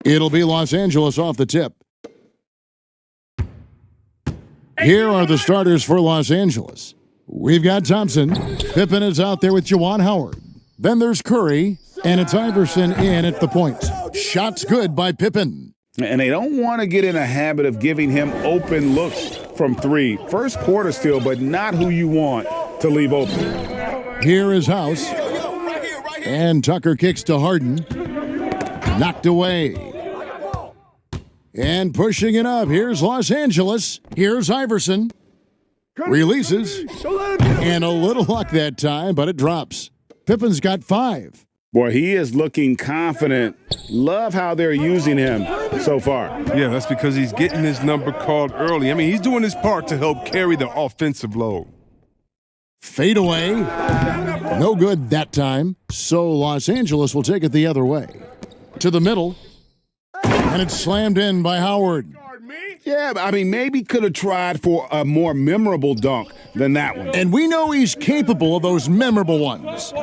It'll be Los Angeles off the tip. Here are the starters for Los Angeles. We've got Thompson. Pippen is out there with Juwan Howard. Then there's Curry, and it's Iverson in at the point. Shots good by Pippen. And they don't want to get in a habit of giving him open looks from three. First quarter still, but not who you want to leave open. Here is House. And Tucker kicks to Harden. Knocked away. And pushing it up. Here's Los Angeles. Here's Iverson. Releases. And a little luck that time, but it drops. Pippen's got 5. Boy, he is looking confident. Love how they're using him so far. Yeah, that's because he's getting his number called early. I mean, he's doing his part to help carry the offensive load. Fade away. No good that time. So Los Angeles will take it the other way. To the middle. And it's slammed in by Howard. Yeah, I mean, maybe could have tried for a more memorable dunk than that one. And we know he's capable of those memorable ones.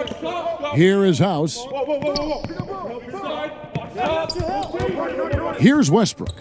Here is House. Here's Westbrook.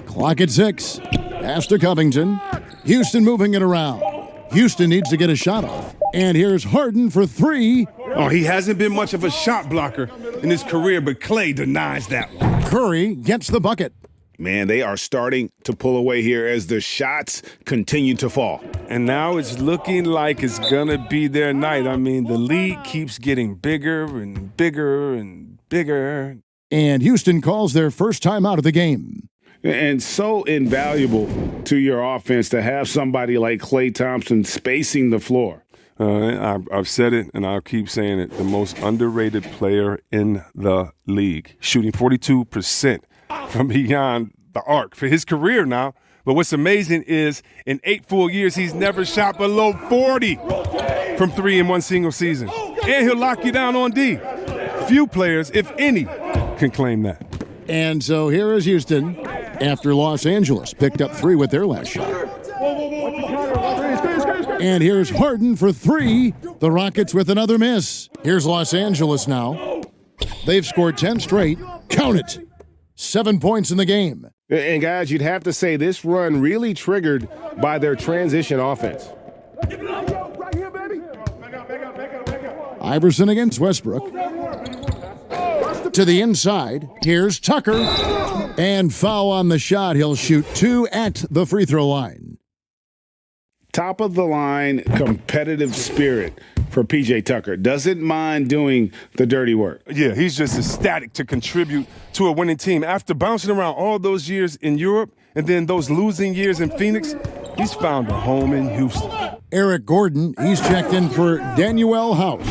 Clock at 6. Pass to Covington. Houston moving it around. Houston needs to get a shot off. And here's Harden for 3. Oh, he hasn't been much of a shot blocker in his career, but Clay denies that one. Curry gets the bucket. Man, they are starting to pull away here as the shots continue to fall. And now it's looking like it's going to be their night. I mean, the lead keeps getting bigger and bigger and bigger. And Houston calls their first time out of the game. And so invaluable to your offense to have somebody like Klay Thompson spacing the floor. I've said it, and I'll keep saying it. The most underrated player in the league, shooting 42% from beyond the arc for his career now. But what's amazing is in 8 full years, he's never shot below 40 from 3 in one single season. And he'll lock you down on D. Few players, if any, can claim that. And so here is Houston after Los Angeles picked up 3 with their last shot. And here's Harden for 3. The Rockets with another miss. Here's Los Angeles now. They've scored 10 straight. Count it. 7 points in the game. And guys, you'd have to say this run really triggered by their transition offense. Iverson against Westbrook. To the inside. Here's Tucker. And foul on the shot. He'll shoot 2 at the free throw line. Top of the line competitive spirit for PJ Tucker. Doesn't mind doing the dirty work. Yeah, he's just ecstatic to contribute to a winning team. After bouncing around all those years in Europe and then those losing years in Phoenix, he's found a home in Houston. Eric Gordon, he's checked in for Danuel House.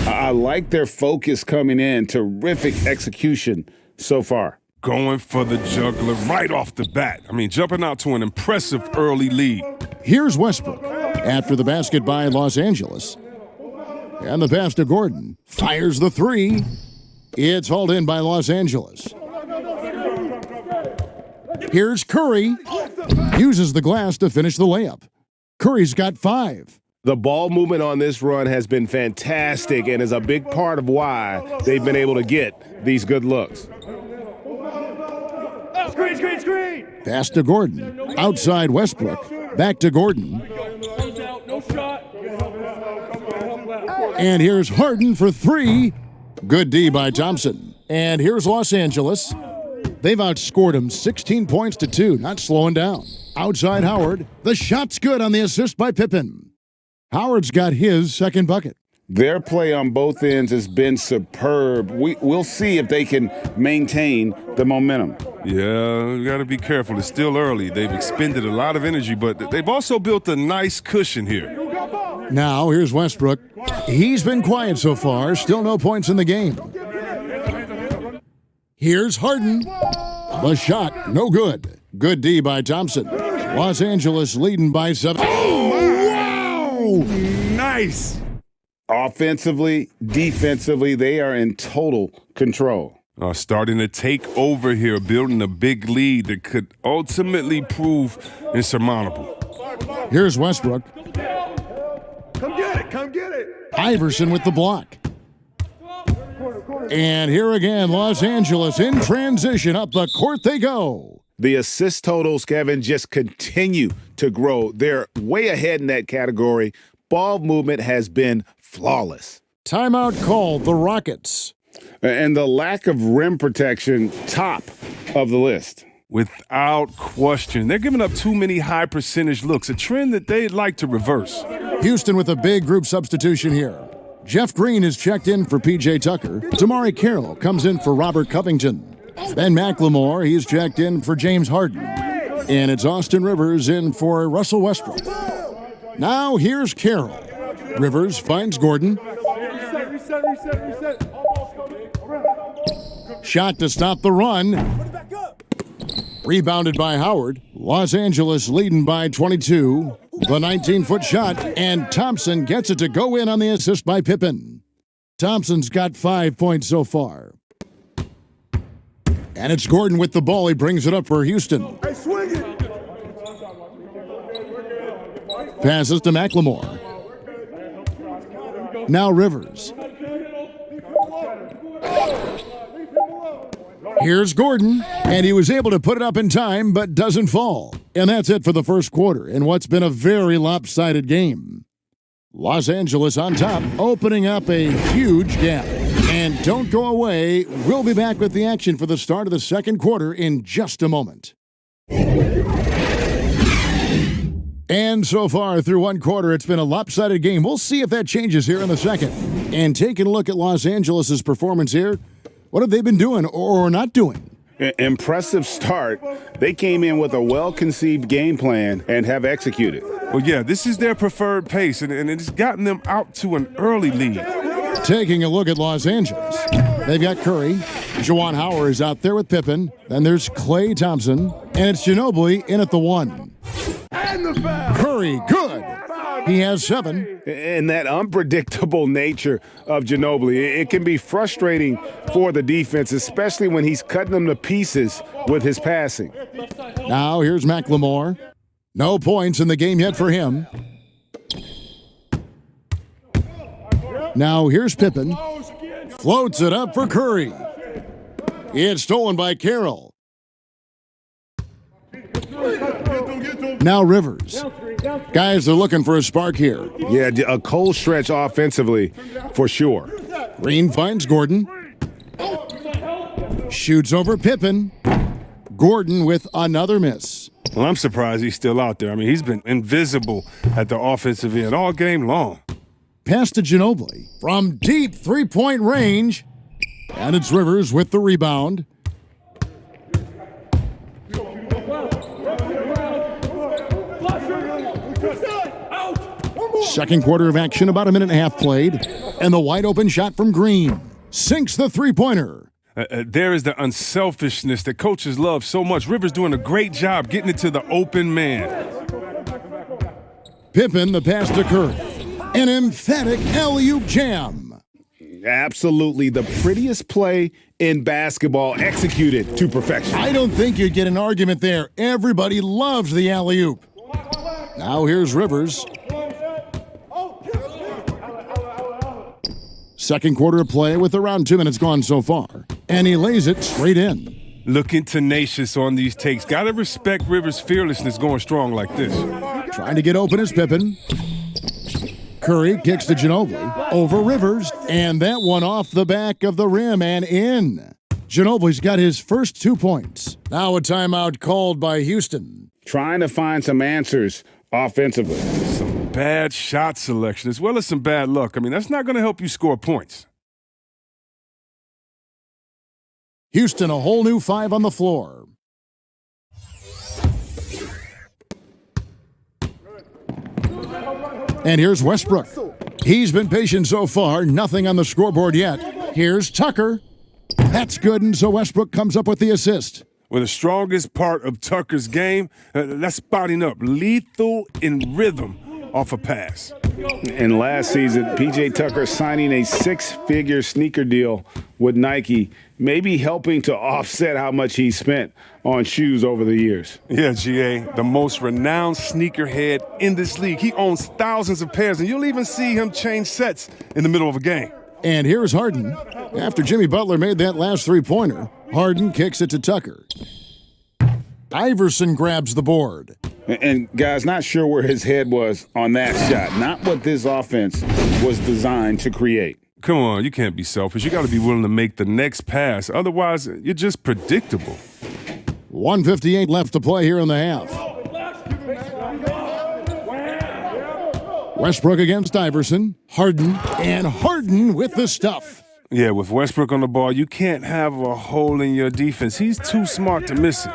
I like their focus coming in. Terrific execution so far. Going for the juggler right off the bat. I mean, jumping out to an impressive early lead. Here's Westbrook after the basket by Los Angeles. And the pass to Gordon. Fires the 3. It's hauled in by Los Angeles. Here's Curry. Uses the glass to finish the layup. Curry's got 5. The ball movement on this run has been fantastic and is a big part of why they've been able to get these good looks. Screen. Pass to Gordon. Outside Westbrook. Back to Gordon. And here's Harden for 3. Good D by Thompson. And here's Los Angeles. They've outscored them 16 points to 2, not slowing down. Outside Howard. The shot's good on the assist by Pippen. Howard's got his second bucket. Their play on both ends has been superb. We'll see if they can maintain the momentum. Yeah, you got to be careful. It's still early. They've expended a lot of energy, but they've also built a nice cushion here. Now, here's Westbrook. He's been quiet so far. Still no points in the game. Here's Harden. The shot, no good. Good D by Thompson. Los Angeles leading by 7. Oh, wow! Nice! Offensively, defensively, they are in total control. Starting to take over here, building a big lead that could ultimately prove insurmountable. Here's Westbrook. Come get it! Iverson with the block. And here again, Los Angeles in transition. Up the court they go. The assist totals, Kevin, just continue to grow. They're way ahead in that category. Ball movement has been flawless. Timeout called, the Rockets. And the lack of rim protection, top of the list. Without question. They're giving up too many high percentage looks, a trend that they'd like to reverse. Houston with a big group substitution here. Jeff Green is checked in for P.J. Tucker. Tamari Carroll comes in for Robert Covington. Ben McLemore, he's checked in for James Harden. And it's Austin Rivers in for Russell Westbrook. Now here's Carroll. Rivers finds Gordon. Shot to stop the run. Rebounded by Howard. Los Angeles leading by 22. The 19-foot shot, and Thompson gets it to go in on the assist by Pippen. Thompson's got 5 points so far. And it's Gordon with the ball. He brings it up for Houston. Passes to McLemore. Now Rivers. Here's Gordon, and he was able to put it up in time, but doesn't fall. And that's it for the first quarter in what's been a very lopsided game. Los Angeles on top, opening up a huge gap. And don't go away. We'll be back with the action for the start of the second quarter in just a moment. And so far through one quarter, it's been a lopsided game. We'll see if that changes here in the second. And taking a look at Los Angeles' performance here, what have they been doing or not doing? Impressive start. They came in with a well-conceived game plan and have executed. Well, yeah, this is their preferred pace, and it's gotten them out to an early lead. Taking a look at Los Angeles, they've got Curry. Juwan Howard is out there with Pippen. Then there's Klay Thompson, and it's Ginobili in at the 1. Curry, good. He has 7. And that unpredictable nature of Ginobili, it can be frustrating for the defense, especially when he's cutting them to pieces with his passing. Now here's McLemore. No points in the game yet for him. Now here's Pippen. Floats it up for Curry. It's stolen by Carroll. Now Rivers. Guys, they're looking for a spark here. Yeah, a cold stretch offensively for sure. Green finds Gordon. Shoots over Pippen. Gordon with another miss. Well, I'm surprised he's still out there. I mean, he's been invisible at the offensive end all game long. Pass to Ginobili from deep three-point range. And it's Rivers with the rebound. Second quarter of action, about a minute and a half played. And the wide-open shot from Green sinks the three-pointer. There is the unselfishness that coaches love so much. Rivers doing a great job getting it to the open man. Pippen, the pass to Curry. An emphatic alley-oop jam. Absolutely the prettiest play in basketball, executed to perfection. I don't think you'd get an argument there. Everybody loves the alley-oop. Now here's Rivers. Second quarter of play with around 2 minutes gone so far. And he lays it straight in. Looking tenacious on these takes. Got to respect Rivers' fearlessness going strong like this. Trying to get open is Pippen. Curry kicks to Ginobili over Rivers. And that one off the back of the rim and in. Ginobili's got his first 2 points. Now a timeout called by Houston. Trying to find some answers offensively. Some bad shot selection as well as some bad luck. I mean, that's not going to help you score points. Houston, a whole new 5 on the floor. And here's Westbrook. He's been patient so far, nothing on the scoreboard yet. Here's Tucker. That's good, and so Westbrook comes up with the assist. Well, the strongest part of Tucker's game, that's spotting up. Lethal in rhythm off a pass. And last season, P.J. Tucker signing a 6-figure sneaker deal with Nike, maybe helping to offset how much he spent on shoes over the years. Yeah, G.A., the most renowned sneakerhead in this league. He owns thousands of pairs, and you'll even see him change sets in the middle of a game. And here's Harden. After Jimmy Butler made that last three-pointer, Harden kicks it to Tucker. Iverson grabs the board. And guys, not sure where his head was on that shot. Not what this offense was designed to create. Come on, you can't be selfish. You got to be willing to make the next pass. Otherwise, you're just predictable. 1:58 left to play here in the half. Westbrook against Iverson. Harden, and Harden with the stuff. Yeah, with Westbrook on the ball, you can't have a hole in your defense. He's too smart to miss it.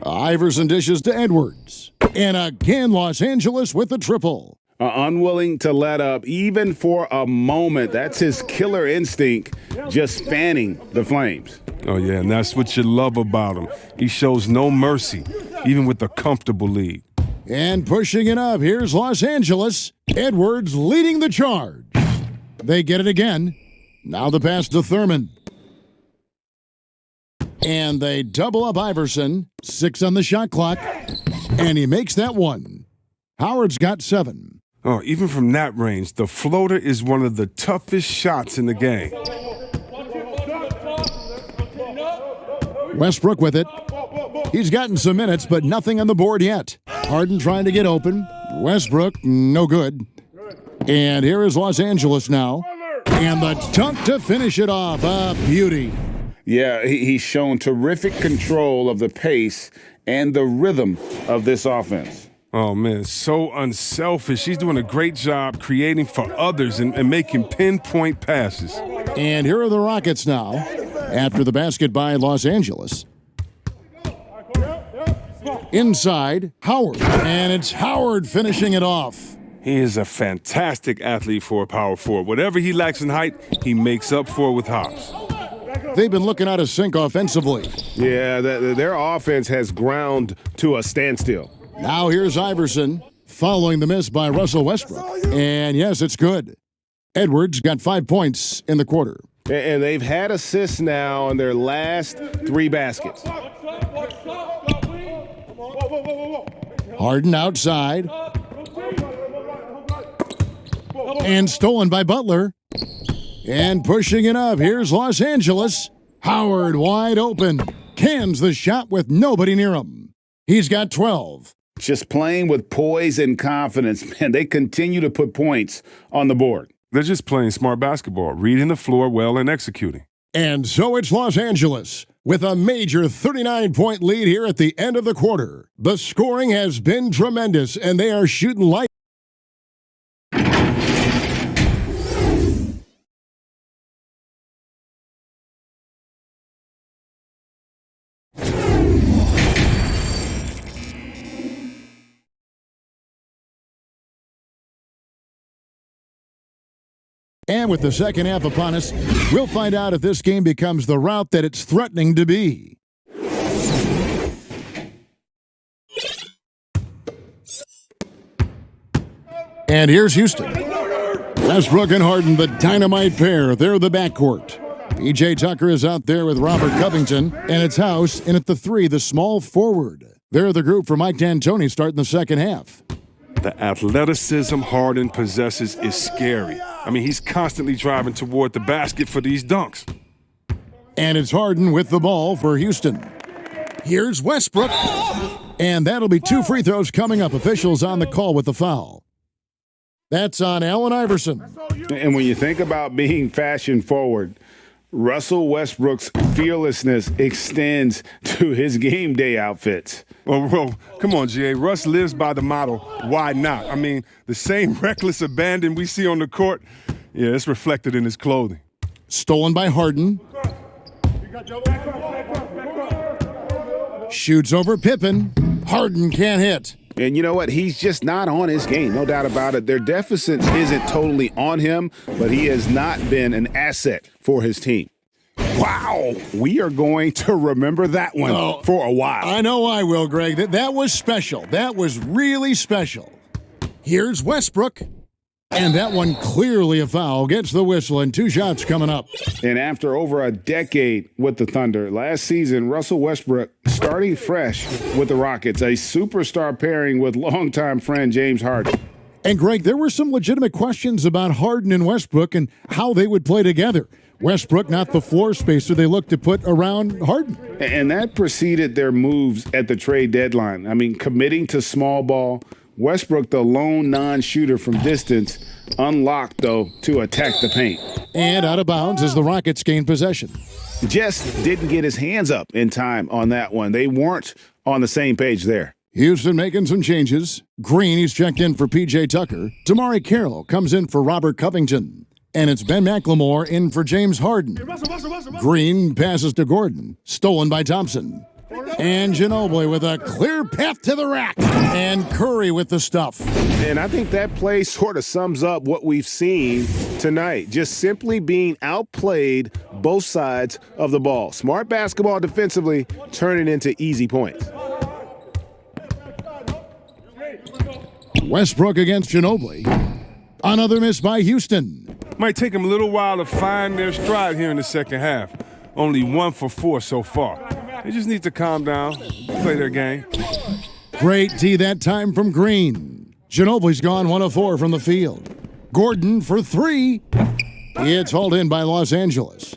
Iverson dishes to Edwards. And again, Los Angeles with the triple. Unwilling to let up even for a moment. That's his killer instinct, just fanning the flames. Oh, yeah, and that's what you love about him. He shows no mercy, even with a comfortable lead. And pushing it up, here's Los Angeles. Edwards leading the charge. They get it again. Now the pass to Thurman. And they double up Iverson. 6 on the shot clock. And he makes that one. Howard's got 7. Oh, even from that range, the floater is one of the toughest shots in the game. Westbrook with it. He's gotten some minutes, but nothing on the board yet. Harden trying to get open. Westbrook, no good. And here is Los Angeles now. And the dunk to finish it off. A beauty. Yeah, he's shown terrific control of the pace and the rhythm of this offense. Oh, man, so unselfish. He's doing a great job creating for others and making pinpoint passes. And here are the Rockets now. After the basket by Los Angeles. Inside, Howard. And it's Howard finishing it off. He is a fantastic athlete for a power forward. Whatever he lacks in height, he makes up for it with hops. They've been looking out of sync offensively. Yeah, their offense has ground to a standstill. Now here's Iverson following the miss by Russell Westbrook. And yes, it's good. Edwards got 5 points in the quarter. And they've had assists now on their last 3 baskets. Harden outside. And stolen by Butler. And pushing it up, here's Los Angeles. Howard wide open. Cans the shot with nobody near him. He's got 12. Just playing with poise and confidence, man. They continue to put points on the board. They're just playing smart basketball, reading the floor well and executing. And so it's Los Angeles with a major 39-point lead here at the end of the quarter. The scoring has been tremendous, and they are shooting light. And with the second half upon us, we'll find out if this game becomes the route that it's threatening to be. And here's Houston. Westbrook and Harden, the dynamite pair. They're the backcourt. P.J. Tucker is out there with Robert Covington, and it's House in at the 3, the small forward. They're the group for Mike D'Antoni starting the second half. The athleticism Harden possesses is scary. I mean, he's constantly driving toward the basket for these dunks. And it's Harden with the ball for Houston. Here's Westbrook. And that'll be 2 free throws coming up. Officials on the call with the foul. That's on Allen Iverson. And when you think about being fashion forward, Russell Westbrook's fearlessness extends to his game day outfits. Well, come on, G.A. Russ lives by the motto, why not? I mean, the same reckless abandon we see on the court, yeah, it's reflected in his clothing. Stolen by Harden. Shoots over Pippen. Harden can't hit. And you know what? He's just not on his game, no doubt about it. Their deficit isn't totally on him, but he has not been an asset for his team. Wow. We are going to remember that one for a while. I know I will, Greg. That was special. That was really special. Here's Westbrook. And that one clearly a foul. Gets the whistle and 2 shots coming up. And after over a decade with the Thunder, last season, Russell Westbrook starting fresh with the Rockets, a superstar pairing with longtime friend James Harden. And, Greg, there were some legitimate questions about Harden and Westbrook and how they would play together. Westbrook, not the floor spacer they looked to put around Harden. And that preceded their moves at the trade deadline. I mean, committing to small ball. Westbrook, the lone non-shooter from distance, unlocked, though, to attack the paint. And out of bounds as the Rockets gain possession. Just didn't get his hands up in time on that one. They weren't on the same page there. Houston making some changes. Green, he's checked in for P.J. Tucker. Damari Carroll comes in for Robert Covington. And it's Ben McLemore in for James Harden. Green passes to Gordon. Stolen by Thompson. And Ginobili with a clear path to the rack. And Curry with the stuff. And I think that play sort of sums up what we've seen tonight. Just simply being outplayed both sides of the ball. Smart basketball defensively, turning into easy points. Westbrook against Ginobili. Another miss by Houston. Might take them a little while to find their stride here in the second half. Only 1 for 4 so far. They just need to calm down, play their game. Great D that time from Green. Ginobili's gone 1 of 4 from the field. Gordon for 3. It's hauled in by Los Angeles.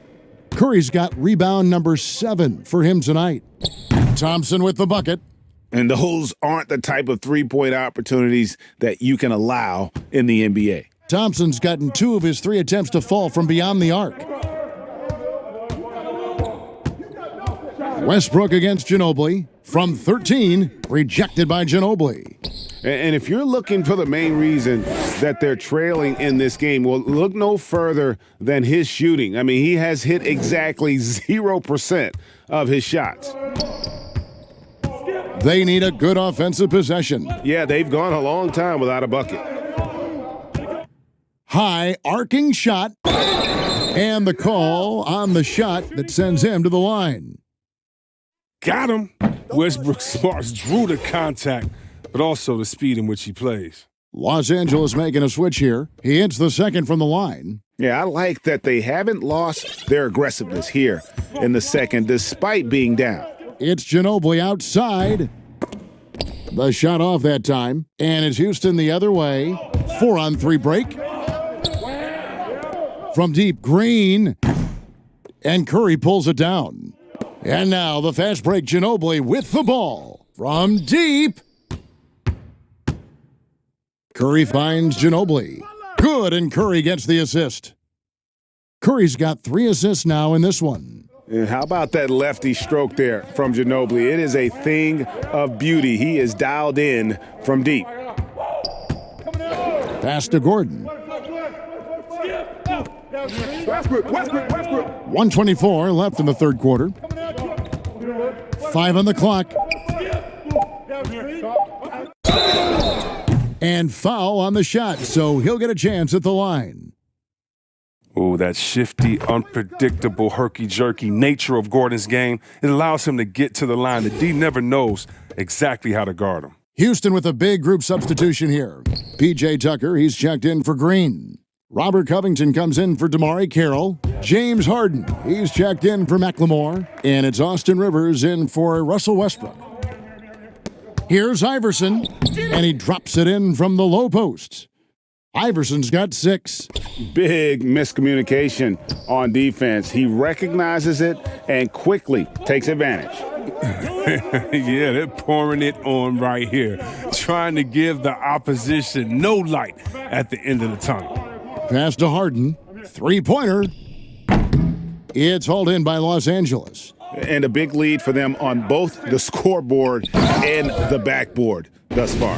Curry's got rebound number 7 for him tonight. Thompson with the bucket. And those aren't the type of three-point opportunities that you can allow in the NBA. Thompson's gotten 2 of his 3 attempts to fall from beyond the arc. Westbrook against Ginobili from 13, rejected by Ginobili. And if you're looking for the main reason that they're trailing in this game, well, look no further than his shooting. I mean, he has hit exactly 0% of his shots. They need a good offensive possession. Yeah, they've gone a long time without a bucket. High arcing shot. And the call on the shot that sends him to the line. Got him. Westbrook Smarts drew the contact, but also the speed in which he plays. Los Angeles making a switch here. He hits the second from the line. Yeah, I like that they haven't lost their aggressiveness here in the second, despite being down. It's Ginobili outside. The shot off that time. And it's Houston the other way. 4-on-3 break. From deep, Green. And Curry pulls it down. And now the fast break, Ginobili with the ball. From deep. Curry finds Ginobili. Good, and Curry gets the assist. Curry's got 3 assists now in this one. And how about that lefty stroke there from Ginobili? It is a thing of beauty. He is dialed in from deep. Pass to Gordon. 1:24 left in the third quarter. 5 on the clock. And foul on the shot, so he'll get a chance at the line. Oh, that shifty, unpredictable, herky-jerky nature of Gordon's game, it allows him to get to the line. The D never knows exactly how to guard him. Houston with a big group substitution here. P.J. Tucker, he's checked in for Green. Robert Covington comes in for Damari Carroll. James Harden, he's checked in for McLemore. And it's Austin Rivers in for Russell Westbrook. Here's Iverson, and he drops it in from the low post. Iverson's got 6. Big miscommunication on defense. He recognizes it and quickly takes advantage. Yeah, they're pouring it on right here, trying to give the opposition no light at the end of the tunnel. Pass to Harden. 3-pointer. It's hauled in by Los Angeles. And a big lead for them on both the scoreboard and the backboard thus far.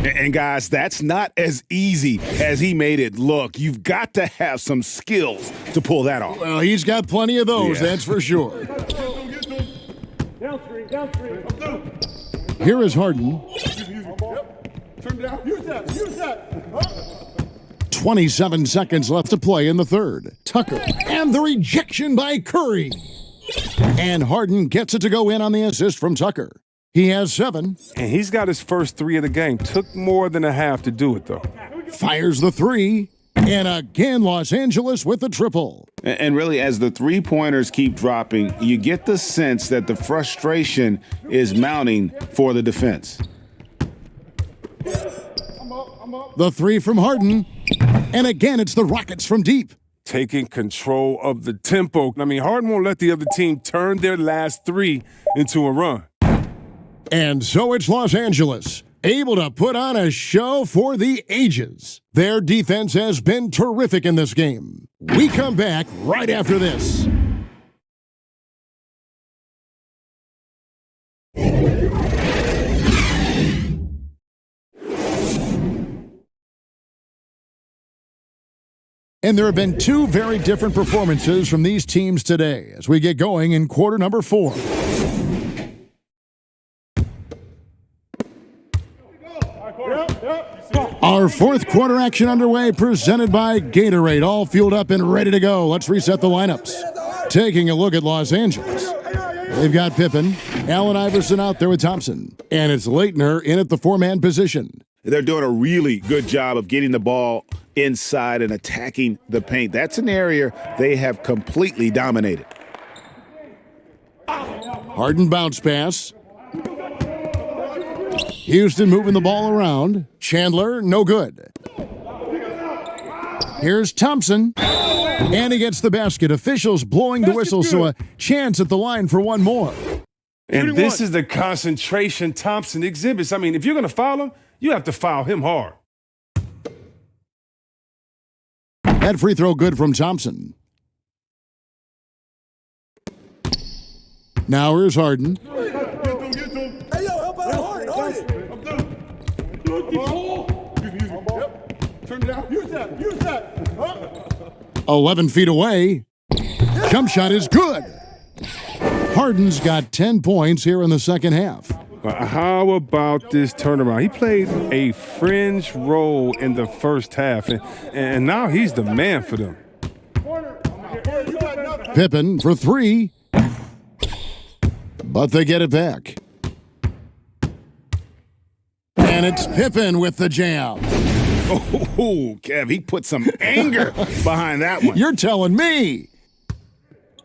And guys, that's not as easy as he made it look. You've got to have some skills to pull that off. Well, he's got plenty of those, that's for sure. Here is Harden. 27 seconds left to play in the third. Tucker, and the rejection by Curry. And Harden gets it to go in on the assist from Tucker. He has 7. And he's got his first 3 of the game. Took more than a half to do it, though. Fires the 3. And again, Los Angeles with the triple. And really, as the three-pointers keep dropping, you get the sense that the frustration is mounting for the defense. The three from Harden. And again, it's the Rockets from deep. Taking control of the tempo. I mean, Harden won't let the other team turn their last three into a run. And so it's Los Angeles, able to put on a show for the ages. Their defense has been terrific in this game. We come back right after this. And there have been two very different performances from these teams today as we get going in quarter number 4. Our fourth quarter action underway, presented by Gatorade, all fueled up and ready to go. Let's reset the lineups. Taking a look at Los Angeles. They've got Pippen, Allen Iverson out there with Thompson, and it's Leitner in at the 4-man position. They're doing a really good job of getting the ball inside and attacking the paint. That's an area they have completely dominated. Harden bounce pass. Houston moving the ball around. Chandler, no good. Here's Thompson. And he gets the basket. Officials blowing the whistle, so a chance at the line for one more. And this is the concentration Thompson exhibits. I mean, if you're going to foul him, you have to foul him hard. That free throw good from Thompson. Now here's Harden. Hey, yo, help out Harden. Turn it out. Use that. 11 feet away. Jump shot is good. Harden's got 10 points here in the second half. How about this turnaround? He played a fringe role in the first half, and now he's the man for them. Pippen for 3. But they get it back. And it's Pippen with the jam. Oh, Kev, he put some anger behind that one. You're telling me.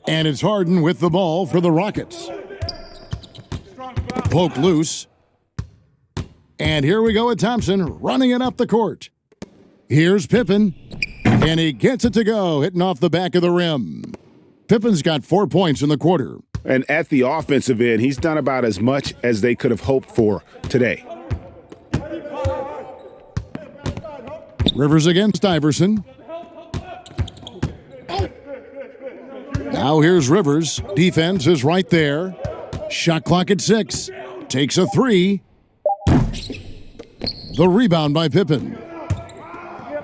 And it's Harden with the ball for the Rockets. Poked loose. And here we go with Thompson running it up the court. Here's Pippen. And he gets it to go, hitting off the back of the rim. Pippen's got 4 points in the quarter. And at the offensive end, he's done about as much as they could have hoped for today. Rivers against Iverson. Now here's Rivers. Defense is right there. Shot clock at 6. Takes a 3. The rebound by Pippen.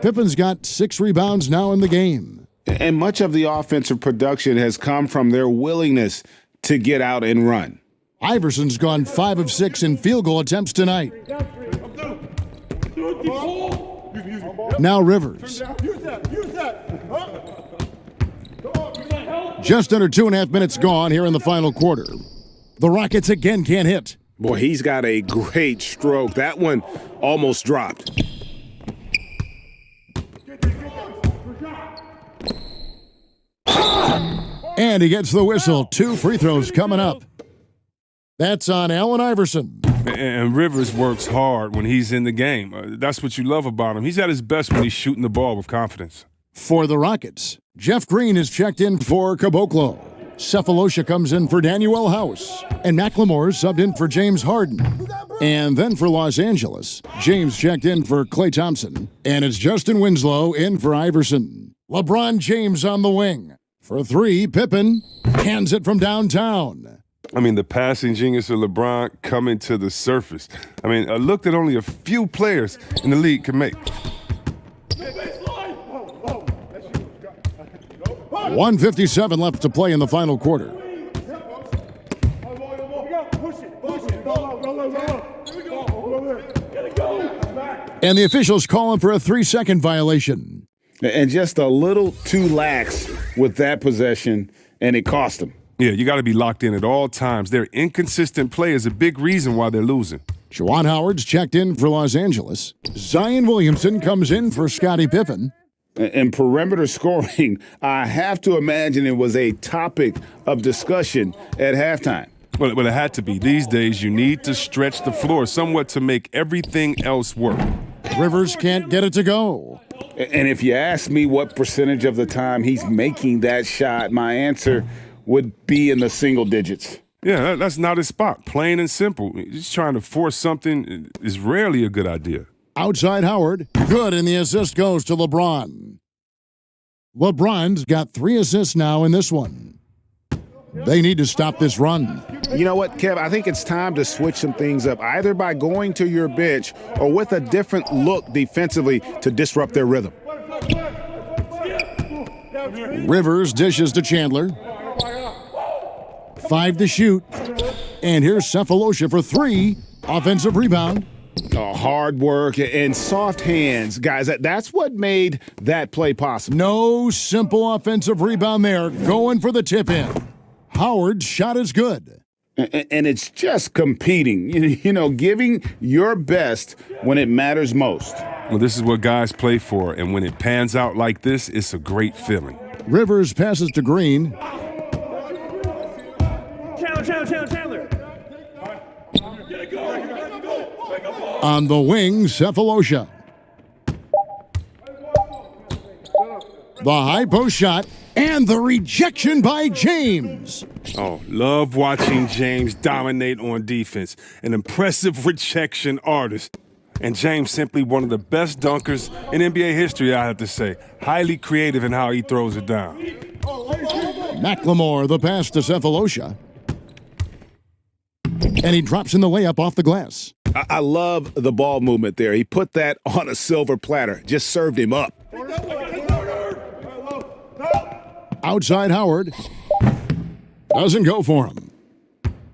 Pippen's got 6 rebounds now in the game. And much of the offensive production has come from their willingness to get out and run. Iverson's gone 5 of 6 in field goal attempts tonight. Now Rivers. Just under 2.5 minutes gone here in the final quarter. The Rockets again can't hit. Boy, he's got a great stroke. That one almost dropped. And he gets the whistle. 2 free throws coming up. That's on Allen Iverson. And Rivers works hard when he's in the game. That's what you love about him. He's at his best when he's shooting the ball with confidence. For the Rockets, Jeff Green is checked in for Caboclo. Cephalosha comes in for Daniel House. And McLemore subbed in for James Harden. And then for Los Angeles, James checked in for Klay Thompson. And it's Justin Winslow in for Iverson. LeBron James on the wing. For 3, Pippen hands it from downtown. I mean, the passing genius of LeBron coming to the surface. I mean, a look that only a few players in the league can make. 1:57 left to play in the final quarter. And the officials calling for a 3-second violation. And just a little too lax with that possession, and it cost them. Yeah, you got to be locked in at all times. Their inconsistent play is a big reason why they're losing. Juwan Howard's checked in for Los Angeles. Zion Williamson comes in for Scottie Pippen. And perimeter scoring, I have to imagine it was a topic of discussion at halftime. Well, it had to be. These days, you need to stretch the floor somewhat to make everything else work. Rivers can't get it to go. And if you ask me what percentage of the time he's making that shot, my answer would be in the single digits. Yeah, that's not his spot. Plain and simple. Just trying to force something is rarely a good idea. Outside Howard. Good, and the assist goes to LeBron. LeBron's got 3 assists now in this one. They need to stop this run. You know what, Kev? I think it's time to switch some things up, either by going to your bench or with a different look defensively to disrupt their rhythm. Rivers dishes to Chandler. 5 to shoot. And here's Cephalosha for 3. Offensive rebound. Hard work and soft hands, guys. That's what made that play possible. No simple offensive rebound there. Going for the tip in. Howard's shot is good. And it's just competing, giving your best when it matters most. Well, this is what guys play for, and when it pans out like this, it's a great feeling. Rivers passes to Green. Chandler. On the wing, Cephalosha. The high post shot and the rejection by James. Oh, love watching James dominate on defense. An impressive rejection artist. And James simply one of the best dunkers in NBA history, I have to say. Highly creative in how he throws it down. McLemore, the pass to Cephalosha. And he drops in the layup off the glass. I love the ball movement there. He put that on a silver platter. Just served him up. Outside Howard. Doesn't go for him.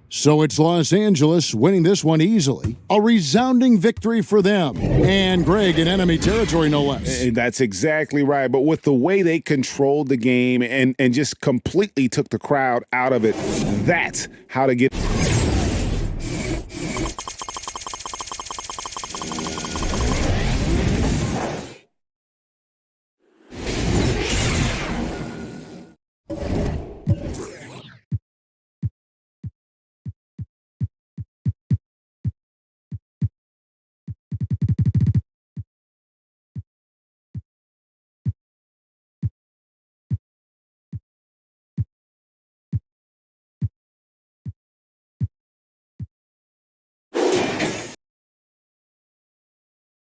So it's Los Angeles winning this one easily. A resounding victory for them. And Greg in enemy territory, no less. And that's exactly right. But with the way they controlled the game and just completely took the crowd out of it, that's how to get...